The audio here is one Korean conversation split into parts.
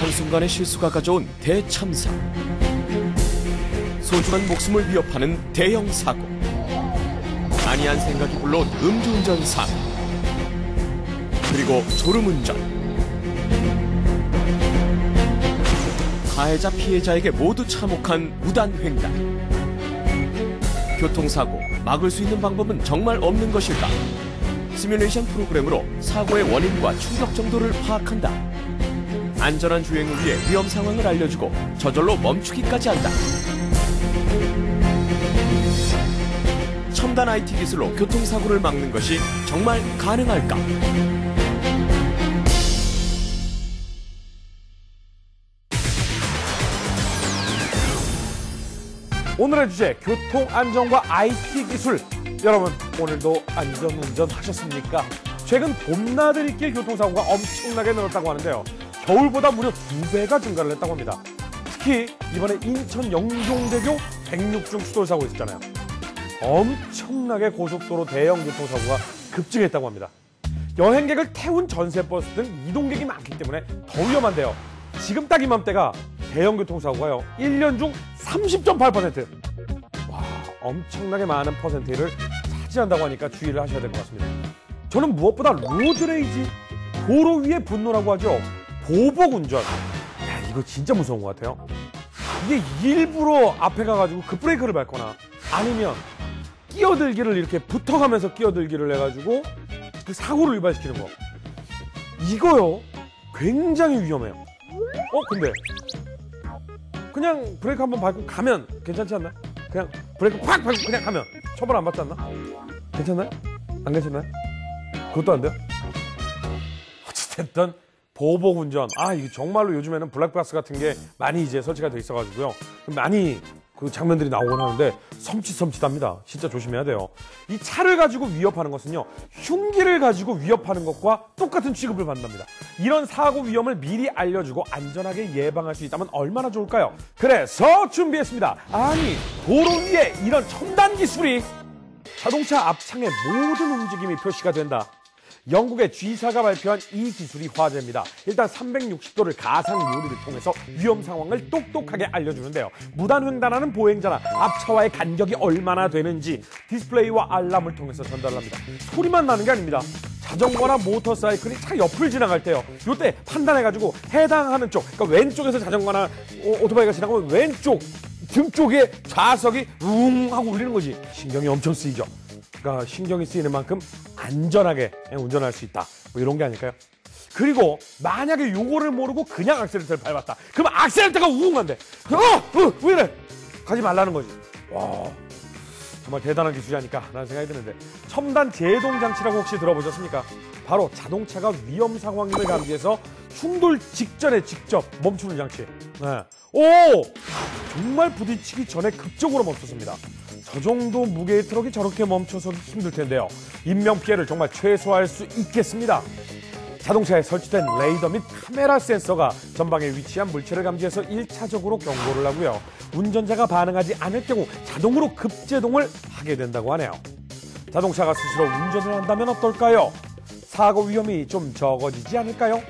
한순간의 실수가 가져온 대참사. 소중한 목숨을 위협하는 대형 사고. 아니한 생각이 불러온 음주운전 사고. 그리고 졸음운전. 가해자 피해자에게 모두 참혹한 무단횡단. 교통사고 막을 수 있는 방법은 정말 없는 것일까? 시뮬레이션 프로그램으로 사고의 원인과 충격 정도를 파악한다. 안전한 주행을 위해 위험 상황을 알려주고 저절로 멈추기까지 한다. 첨단 IT 기술로 교통사고를 막는 것이 정말 가능할까? 오늘의 주제, 교통안전과 IT 기술. 여러분, 오늘도 안전운전 하셨습니까? 최근 봄나들이길 교통사고가 엄청나게 늘었다고 하는데요. 겨울보다 무려 2배가 증가를 했다고 합니다. 특히 이번에 인천 영종대교 106중 추돌사고 있었잖아요. 엄청나게 고속도로 대형 교통사고가 급증했다고 합니다. 여행객을 태운 전세버스 등 이동객이 많기 때문에 더 위험한데요. 지금 딱 이맘때가 대형 교통사고가요, 1년 중 30.8%. 와, 엄청나게 많은 퍼센테이를 차지한다고 하니까 주의를 하셔야 될 것 같습니다. 저는 무엇보다 로드레이지, 도로 위의 분노라고 하죠. 보복운전. 야, 이거 진짜 무서운 것 같아요. 이게 일부러 앞에 가가지고 급브레이크를 밟거나 아니면 끼어들기를 이렇게 붙어가면서 끼어들기를 해가지고 그 사고를 유발시키는 거. 이거요, 굉장히 위험해요. 근데 그냥 브레이크 한번 밟고 가면 괜찮지 않나? 그냥 브레이크 팍 밟고 그냥 가면 처벌 안 받지 않나? 괜찮나요? 안 괜찮나요? 그것도 안 돼요? 어찌됐든 보복운전. 이게 정말로 요즘에는 블랙박스 같은 게 많이 이제 설치가 돼 있어가지고요. 많이 그 장면들이 나오곤 하는데 섬찟합니다. 진짜 조심해야 돼요. 이 차를 가지고 위협하는 것은요, 흉기를 가지고 위협하는 것과 똑같은 취급을 받는답니다. 이런 사고 위험을 미리 알려주고 안전하게 예방할 수 있다면 얼마나 좋을까요? 그래서 준비했습니다. 아니, 도로 위에 이런 첨단 기술이. 자동차 앞창의 모든 움직임이 표시가 된다. 영국의 G사가 발표한 이 기술이 화제입니다. 일단 360도를 가상 요리를 통해서 위험 상황을 똑똑하게 알려주는데요. 무단횡단하는 보행자나 앞차와의 간격이 얼마나 되는지 디스플레이와 알람을 통해서 전달합니다. 소리만 나는 게 아닙니다. 자전거나 모터사이클이 차 옆을 지나갈 때요, 이때 판단해가지고 해당하는 쪽, 그러니까 왼쪽에서 자전거나 오토바이가 지나가면 왼쪽 등 쪽에 좌석이 웅 하고 울리는 거지. 신경이 엄청 쓰이죠. 그러니까 신경이 쓰이는 만큼 안전하게 운전할 수 있다, 뭐 이런 게 아닐까요? 그리고 만약에 요거를 모르고 그냥 악셀레이터를 밟았다, 그럼 악셀레이터가 우웅한데 왜 이래? 가지 말라는 거지. 와, 정말 대단한 기술이 아닐까 라는 생각이 드는데, 첨단 제동 장치라고 혹시 들어보셨습니까? 바로 자동차가 위험 상황임을 감지해서 충돌 직전에 직접 멈추는 장치. 네. 정말 부딪히기 전에 극적으로 멈췄습니다. 저 정도 무게의 트럭이 저렇게 멈춰서도 힘들 텐데요. 인명피해를 정말 최소화할 수 있겠습니다. 자동차에 설치된 레이더 및 카메라 센서가 전방에 위치한 물체를 감지해서 1차적으로 경고를 하고요. 운전자가 반응하지 않을 경우 자동으로 급제동을 하게 된다고 하네요. 자동차가 스스로 운전을 한다면 어떨까요? 사고 위험이 좀 적어지지 않을까요?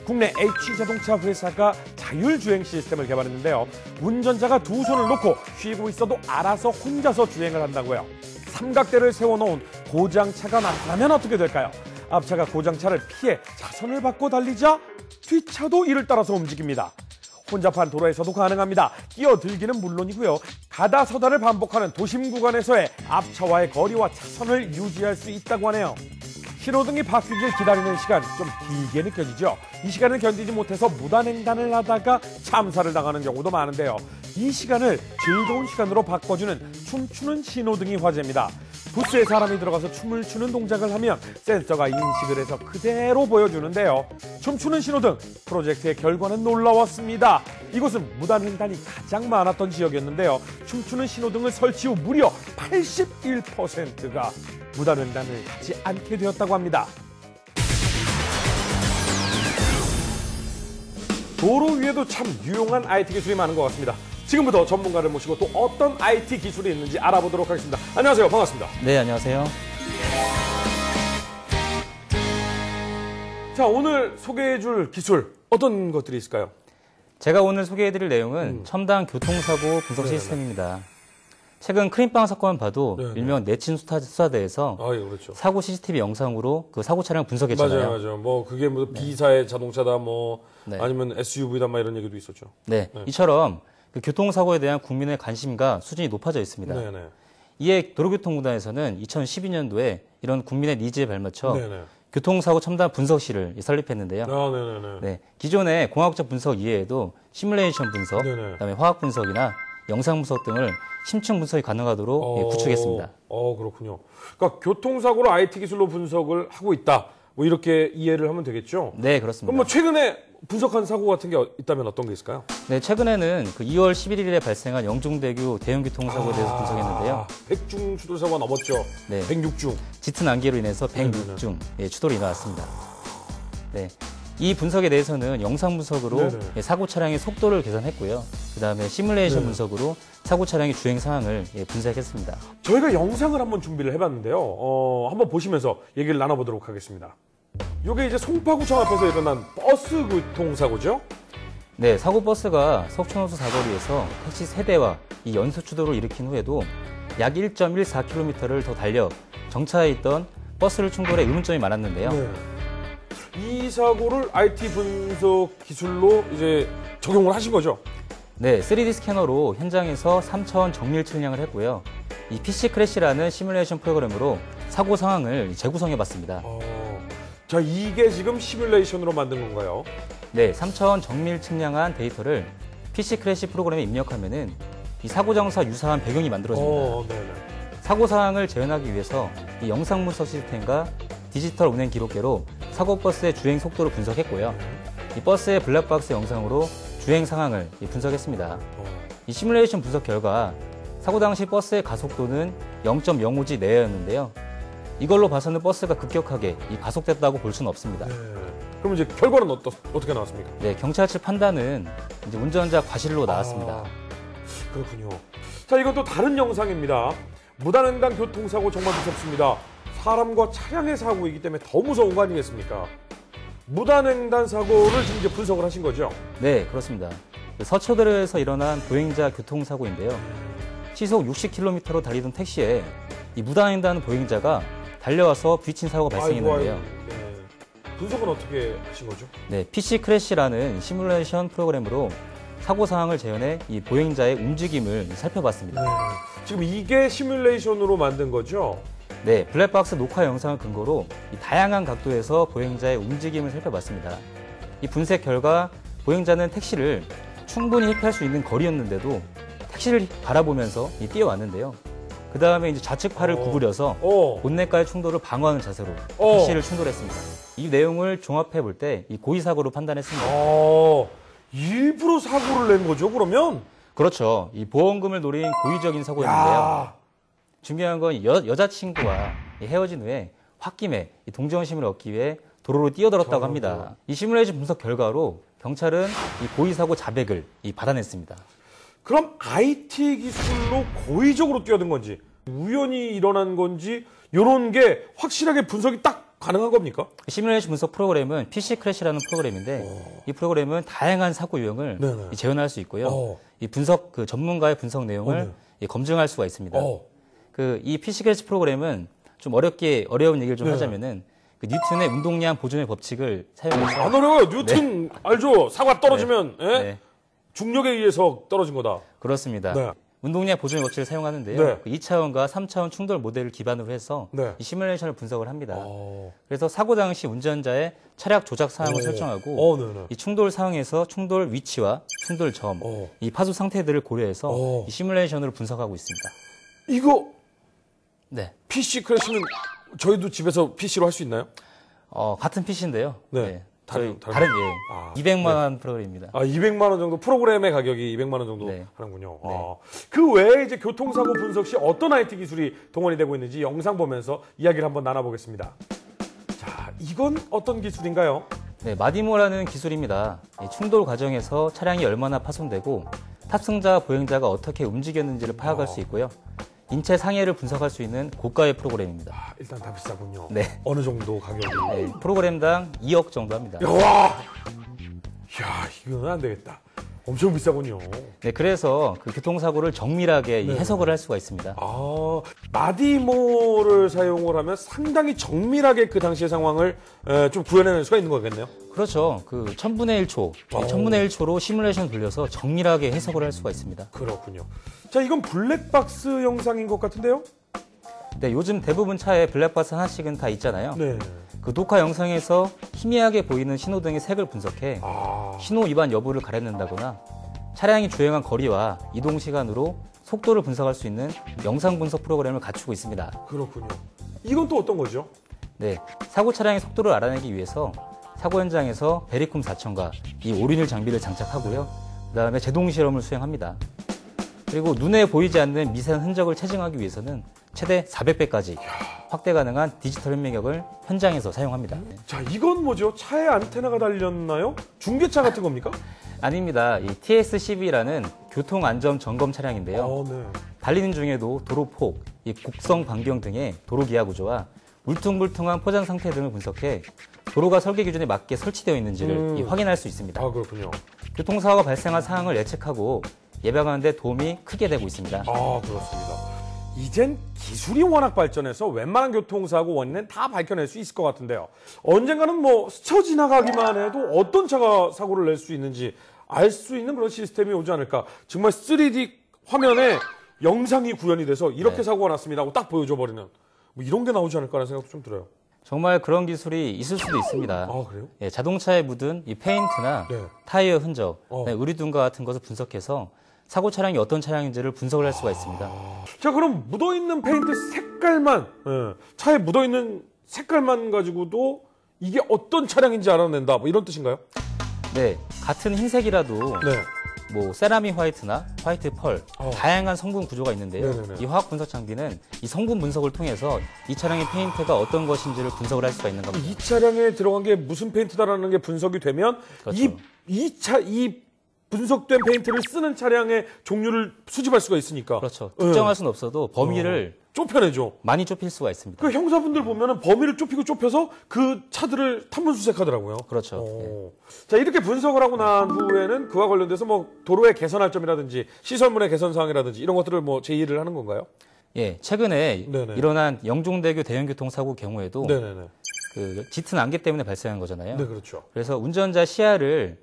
국내 H자동차 회사가 자율주행 시스템을 개발했는데요. 운전자가 두 손을 놓고 쉬고 있어도 알아서 혼자서 주행을 한다고요. 삼각대를 세워놓은 고장차가 나타나면 어떻게 될까요? 앞차가 고장차를 피해 차선을 바꿔 달리자 뒷차도 이를 따라서 움직입니다. 혼잡한 도로에서도 가능합니다. 끼어들기는 물론이고요. 가다 서다를 반복하는 도심 구간에서의 앞차와의 거리와 차선을 유지할 수 있다고 하네요. 신호등이 바뀌길 기다리는 시간 좀 길게 느껴지죠. 이 시간을 견디지 못해서 무단횡단을 하다가 참사를 당하는 경우도 많은데요. 이 시간을 즐거운 시간으로 바꿔주는 춤추는 신호등이 화제입니다. 부스에 사람이 들어가서 춤을 추는 동작을 하면 센서가 인식을 해서 그대로 보여주는데요. 춤추는 신호등 프로젝트의 결과는 놀라웠습니다. 이곳은 무단횡단이 가장 많았던 지역이었는데요. 춤추는 신호등을 설치 후 무려 81%가 무단횡단을 하지 않게 되었다고 합니다. 도로 위에도 참 유용한 IT 기술이 많은 것 같습니다. 지금부터 전문가를 모시고 또 어떤 IT 기술이 있는지 알아보도록 하겠습니다. 안녕하세요. 반갑습니다. 네, 안녕하세요. 자, 오늘 소개해 줄 기술 어떤 것들이 있을까요? 제가 오늘 소개해드릴 내용은 첨단 교통사고 분석 네네. 시스템입니다. 최근 크림빵 사건을 봐도 네네. 일명 내친 수사대에서 아, 예, 그렇죠. 사고 CCTV 영상으로 그 사고 차량 분석했잖아요. 맞아요. 뭐 그게 뭐 B사의 자동차다, 뭐 네. 아니면 SUV다, 막 이런 얘기도 있었죠. 네, 이처럼 그 교통사고에 대한 국민의 관심과 수준이 높아져 있습니다. 네네. 이에 도로교통공단에서는 2012년도에 이런 국민의 니즈에 발맞춰 네네. 교통사고 첨단 분석실을 설립했는데요. 아, 네네네. 네, 기존의 공학적 분석 이외에도 시뮬레이션 분석, 네네. 그다음에 화학 분석이나 영상 분석 등을 심층 분석이 가능하도록 구축했습니다. 그렇군요. 그러니까 교통사고를 IT 기술로 분석을 하고 있다. 뭐 이렇게 이해를 하면 되겠죠. 네, 그렇습니다. 그럼 뭐 최근에 분석한 사고 같은 게 있다면 어떤 게 있을까요? 네, 최근에는 그 2월 11일에 발생한 영종대교 대형 교통사고에 대해서 분석했는데요. 100중 추돌 사고가 넘었죠. 네. 106중. 짙은 안개로 인해서 106중 추돌이 일어났습니다. 네. 이 분석에 대해서는 영상 분석으로 네네. 사고 차량의 속도를 계산했고요. 그다음에 시뮬레이션 네네. 분석으로 사고 차량의 주행 상황을 분석했습니다. 저희가 영상을 한번 준비를 해봤는데요. 한번 보시면서 얘기를 나눠보도록 하겠습니다. 이게 이제 송파구청 앞에서 일어난 버스 교통사고죠? 네, 사고 버스가 석촌호수 사거리에서 택시 3대와 이 연쇄 추돌을 일으킨 후에도 약 1.14km를 더 달려 정차해 있던 버스를 충돌해 의문점이 많았는데요. 네. 이 사고를 IT 분석 기술로 이제 적용을 하신 거죠? 네, 3D 스캐너로 현장에서 3차원 정밀 측량을 했고요. 이 PC 크래시라는 시뮬레이션 프로그램으로 사고 상황을 재구성해봤습니다. 자, 이게 지금 시뮬레이션으로 만든 건가요? 네, 3차원 정밀 측량한 데이터를 PC 크래시 프로그램에 입력하면은 이 사고 장소와 유사한 배경이 만들어집니다. 네네. 사고 상황을 재현하기 위해서 이 영상 분석 시스템과 디지털 운행 기록계로 사고 버스의 주행 속도를 분석했고요. 이 버스의 블랙박스 영상으로 주행 상황을 분석했습니다. 이 시뮬레이션 분석 결과 사고 당시 버스의 가속도는 0.05g 내외였는데요. 이걸로 봐서는 버스가 급격하게 가속됐다고 볼 수는 없습니다. 네. 그럼 이제 결과는 어떻게 나왔습니까? 네, 경찰 측 판단은 이제 운전자 과실로 나왔습니다. 그렇군요. 자, 이건 또 다른 영상입니다. 무단횡단 교통사고 정말 무섭습니다. 사람과 차량의 사고이기 때문에 더 무서운 거 아니겠습니까? 무단횡단 사고를 지금 이제 분석을 하신 거죠? 네, 그렇습니다. 서초대로에서 일어난 보행자 교통사고인데요. 시속 60km로 달리던 택시에 이 무단횡단 보행자가 달려와서 부딪힌 사고가 발생했는데요. 네. 분석은 어떻게 하신 거죠? 네, PC 크래시라는 시뮬레이션 프로그램으로 사고 상황을 재현해 이 보행자의 움직임을 살펴봤습니다. 지금 이게 시뮬레이션으로 만든 거죠? 네, 블랙박스 녹화 영상을 근거로 이 다양한 각도에서 보행자의 움직임을 살펴봤습니다. 이 분석 결과 보행자는 택시를 충분히 회피할 수 있는 거리였는데도 택시를 바라보면서 뛰어왔는데요. 그 다음에 이제 좌측 팔을 구부려서 본넷과의 충돌을 방어하는 자세로 택시를 충돌했습니다. 이 내용을 종합해 볼 때 이 고의 사고로 판단했습니다. 일부러 사고를 낸 거죠, 그러면? 그렇죠. 이 보험금을 노린 고의적인 사고였는데요. 야. 중요한 건 여자친구와 헤어진 후에 홧김에 이 동정심을 얻기 위해 도로로 뛰어들었다고 합니다. 이 시뮬레이션 분석 결과로 경찰은 이 고의 사고 자백을 받아냈습니다. 그럼 IT 기술로 고의적으로 뛰어든 건지 우연히 일어난 건지 이런 게 확실하게 분석이 딱 가능한 겁니까? 시뮬레이션 분석 프로그램은 PC 크래시라는 프로그램인데 이 프로그램은 다양한 사고 유형을 재현할 수 있고요. 이 분석 그 전문가의 분석 내용을 검증할 수가 있습니다. 이 PC 크래시 프로그램은 좀 어려운 얘기를 좀 하자면은 그 뉴턴의 운동량 보존의 법칙을 사용해서 안 어려워요. 뉴턴 알죠? 사과 떨어지면 네. 중력에 의해서 떨어진 거다. 그렇습니다. 네. 운동량 보존의 법칙을 사용하는데요. 네. 그 2차원과 3차원 충돌 모델을 기반으로 해서 이 시뮬레이션을 분석을 합니다. 그래서 사고 당시 운전자의 차량 조작 상황을 설정하고 이 충돌 상황에서 충돌 위치와 충돌 점, 이 파수 상태들을 고려해서 이 시뮬레이션으로 분석하고 있습니다. 이거 네. PC 크래시는 저희도 집에서 PC로 할 수 있나요? 같은 PC인데요. 네. 다른 200만 원 프로그램입니다. 200만 원 정도 프로그램의 가격이 200만 원 정도 하는군요. 네. 그 외에 이제 교통사고 분석 시 어떤 IT 기술이 동원이 되고 있는지 영상 보면서 이야기를 한번 나눠보겠습니다. 자, 이건 어떤 기술인가요? 네, 마디모라는 기술입니다. 이 충돌 과정에서 차량이 얼마나 파손되고 탑승자와 보행자가 어떻게 움직였는지를 파악할 수 있고요. 인체 상해를 분석할 수 있는 고가의 프로그램입니다. 일단 다 비싸군요. 네. 어느 정도 가격이? 프로그램당 2억 정도 합니다. 야, 이거는 안 되겠다. 엄청 비싸군요. 네, 그래서 그 교통사고를 정밀하게 이 네. 해석을 할 수가 있습니다. 아, 마디모를 사용을 하면 상당히 정밀하게 그 당시의 상황을 좀 구현해낼 수가 있는 거겠네요. 그렇죠. 그 1000분의 1초, 오. 1000분의 1초로 시뮬레이션을 돌려서 정밀하게 해석을 할 수가 있습니다. 그렇군요. 자, 이건 블랙박스 영상인 것 같은데요? 네, 요즘 대부분 차에 블랙박스 하나씩은 다 있잖아요. 네. 그 녹화 영상에서 희미하게 보이는 신호등의 색을 분석해 아, 신호 위반 여부를 가려낸다거나 차량이 주행한 거리와 이동 시간으로 속도를 분석할 수 있는 영상 분석 프로그램을 갖추고 있습니다. 그렇군요. 이건 또 어떤 거죠? 네, 사고 차량의 속도를 알아내기 위해서 사고 현장에서 베리쿰 4000과 이 오륜율 장비를 장착하고요. 그다음에 제동 실험을 수행합니다. 그리고 눈에 보이지 않는 미세한 흔적을 체증하기 위해서는 최대 400배까지 확대 가능한 디지털 현미경을 현장에서 사용합니다. 자, 이건 뭐죠? 차에 안테나가 달렸나요? 중계차 같은 겁니까? 아닙니다. 이 TS12라는 교통안전 점검 차량인데요. 네. 달리는 중에도 도로폭, 이 곡성 반경 등의 도로 기하 구조와 울퉁불퉁한 포장 상태 등을 분석해 도로가 설계 기준에 맞게 설치되어 있는지를 확인할 수 있습니다. 아, 그렇군요. 교통사고가 발생한 상황을 예측하고 예방하는 데 도움이 크게 되고 있습니다. 아, 그렇습니다. 이젠 기술이 워낙 발전해서 웬만한 교통사고 원인은 다 밝혀낼 수 있을 것 같은데요. 언젠가는 뭐 스쳐 지나가기만 해도 어떤 차가 사고를 낼 수 있는지 알 수 있는 그런 시스템이 오지 않을까. 정말 3D 화면에 영상이 구현이 돼서 이렇게 네. 사고가 났습니다 하고 딱 보여줘 버리는 뭐 이런 게 나오지 않을까라는 생각도 좀 들어요. 정말 그런 기술이 있을 수도 있습니다. 아, 그래요? 예, 자동차에 묻은 이 페인트나 네. 타이어 흔적, 어. 의류등과 같은 것을 분석해서 사고 차량이 어떤 차량인지를 분석을 할 수가 있습니다. 자, 그럼 묻어있는 페인트 색깔만, 차에 묻어있는 색깔만 가지고도 이게 어떤 차량인지 알아낸다, 뭐 이런 뜻인가요? 네, 같은 흰색이라도 네. 뭐 세라믹 화이트나 화이트 펄 어. 다양한 성분 구조가 있는데요. 네네네. 이 화학 분석 장비는 이 성분 분석을 통해서 이 차량의 페인트가 어떤 것인지를 분석을 할 수가 있는 겁니다. 이 차량에 들어간 게 무슨 페인트다라는 게 분석이 되면 그렇죠. 이 분석된 페인트를 쓰는 차량의 종류를 수집할 수가 있으니까. 그렇죠. 특정할 수는 없어도 범위를 좁혀내죠. 많이 좁힐 수가 있습니다. 그 형사분들 보면은 범위를 좁히고 좁혀서 그 차들을 탐문수색하더라고요. 그렇죠. 오. 자, 이렇게 분석을 하고 난 후에는 그와 관련돼서 뭐 도로의 개선할 점이라든지 시설물의 개선 사항이라든지 이런 것들을 뭐 제의를 하는 건가요? 예, 최근에 네네. 일어난 영종대교 대형교통사고 경우에도 네네네. 그 짙은 안개 때문에 발생한 거잖아요. 네, 그렇죠. 그래서 운전자 시야를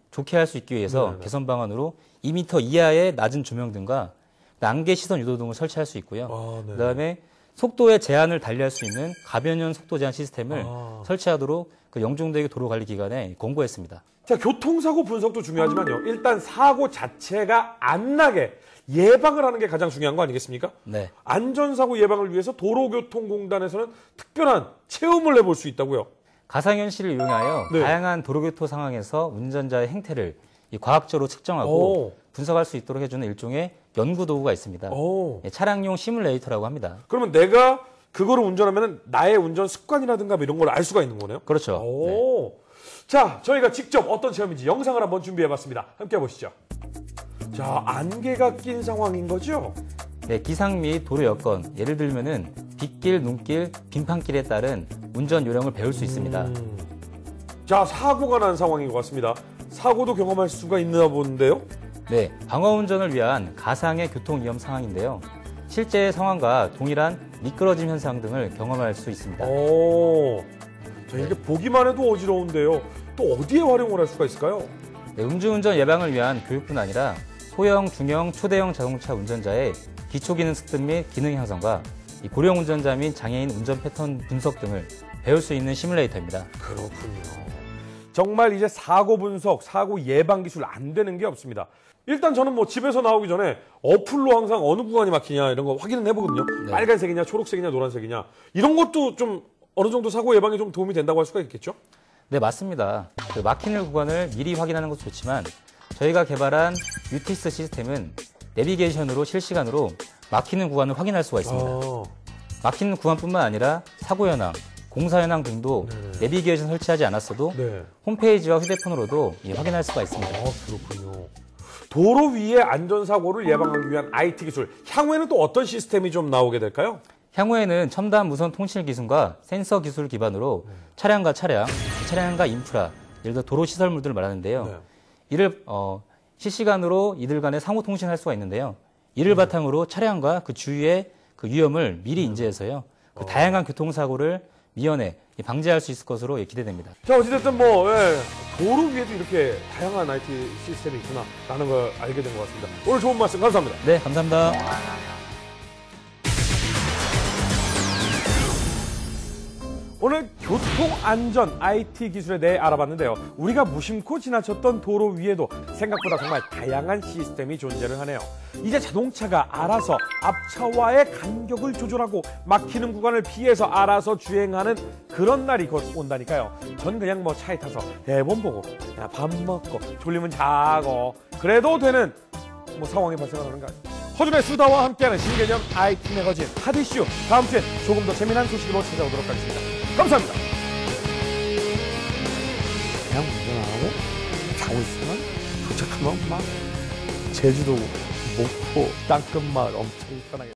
좋게 할 수 있기 위해서 네네. 개선 방안으로 2m 이하의 낮은 조명등과 안개 시선 유도 등을 설치할 수 있고요. 아, 네. 그다음에 속도의 제한을 달리할 수 있는 가변형 속도 제한 시스템을 설치하도록 그 영종대교 도로관리기관에 공고했습니다. 자, 교통사고 분석도 중요하지만요. 일단 사고 자체가 안 나게 예방을 하는 게 가장 중요한 거 아니겠습니까? 네. 안전사고 예방을 위해서 도로교통공단에서는 특별한 체험을 해볼 수 있다고요. 가상현실을 이용하여 네. 다양한 도로교통 상황에서 운전자의 행태를 과학적으로 측정하고 오. 분석할 수 있도록 해주는 일종의 연구 도구가 있습니다. 오. 예, 차량용 시뮬레이터라고 합니다. 그러면 내가 그거를 운전하면 나의 운전 습관이라든가 뭐 이런 걸 알 수가 있는 거네요? 그렇죠. 네. 오. 자, 저희가 직접 어떤 체험인지 영상을 한번 준비해봤습니다. 함께 보시죠. 자, 안개가 낀 상황인 거죠? 네, 기상 및 도로 여건, 예를 들면은 빗길, 눈길, 빙판길에 따른 운전 요령을 배울 수 있습니다. 자, 사고가 난 상황인 것 같습니다. 사고도 경험할 수가 있나 본데요? 네, 방어 운전을 위한 가상의 교통 위험 상황인데요. 실제 상황과 동일한 미끄러짐 현상 등을 경험할 수 있습니다. 오. 자, 이렇게 보기만 해도 어지러운데요. 또 어디에 활용을 할 수가 있을까요? 네, 음주운전 예방을 위한 교육뿐 아니라 소형, 중형, 초대형 자동차 운전자의 기초기능 습득 및 기능 향상과 이 고령 운전자 및 장애인 운전 패턴 분석 등을 배울 수 있는 시뮬레이터입니다. 그렇군요. 정말 이제 사고 분석, 사고 예방 기술 안 되는 게 없습니다. 일단 저는 뭐 집에서 나오기 전에 어플로 항상 어느 구간이 막히냐 이런 거 확인을 해보거든요. 네. 빨간색이냐, 초록색이냐, 노란색이냐 이런 것도 좀 어느 정도 사고 예방에 좀 도움이 된다고 할 수가 있겠죠? 네, 맞습니다. 그 막히는 구간을 미리 확인하는 것도 좋지만 저희가 개발한 유티스 시스템은 내비게이션으로 실시간으로 막히는 구간을 확인할 수가 있습니다. 막히는 구간뿐만 아니라 사고 현황, 공사 현황 등도 내비게이션 설치하지 않았어도 네. 홈페이지와 휴대폰으로도 확인할 수가 있습니다. 그렇군요. 도로 위의 안전사고를 예방하기 위한 IT 기술, 향후에는 또 어떤 시스템이 좀 나오게 될까요? 향후에는 첨단 무선 통신 기술과 센서 기술 기반으로 차량과 차량과 인프라, 예를 들어 도로 시설물들을 말하는데요. 네. 이를 실시간으로 이들 간에 상호 통신할 수가 있는데요. 이를 바탕으로 차량과 그 주위의 그 위험을 미리 인지해서요. 그 다양한 교통사고를 미연에 방지할 수 있을 것으로 기대됩니다. 자, 어찌됐든 뭐, 도로 위에도 이렇게 다양한 IT 시스템이 있구나라는 걸 알게 된 것 같습니다. 오늘 좋은 말씀 감사합니다. 네, 감사합니다. 오늘 교통안전 IT 기술에 대해 알아봤는데요. 우리가 무심코 지나쳤던 도로 위에도 생각보다 정말 다양한 시스템이 존재를 하네요. 이제 자동차가 알아서 앞차와의 간격을 조절하고 막히는 구간을 피해서 알아서 주행하는 그런 날이 곧 온다니까요. 전 그냥 뭐 차에 타서 대본 보고 그냥 밥 먹고 졸리면 자고 그래도 되는 뭐 상황이 발생하는 거 아니에요. 허준의 수다와 함께하는 신개념 IT 매거진 핫이슈, 다음 주엔 조금 더 재미난 소식으로 찾아오도록 하겠습니다. 감사합니다. 그냥 운전하고 자고 있으면 도착하면 막 제주도 목포 땅끝마을 엄청 편하게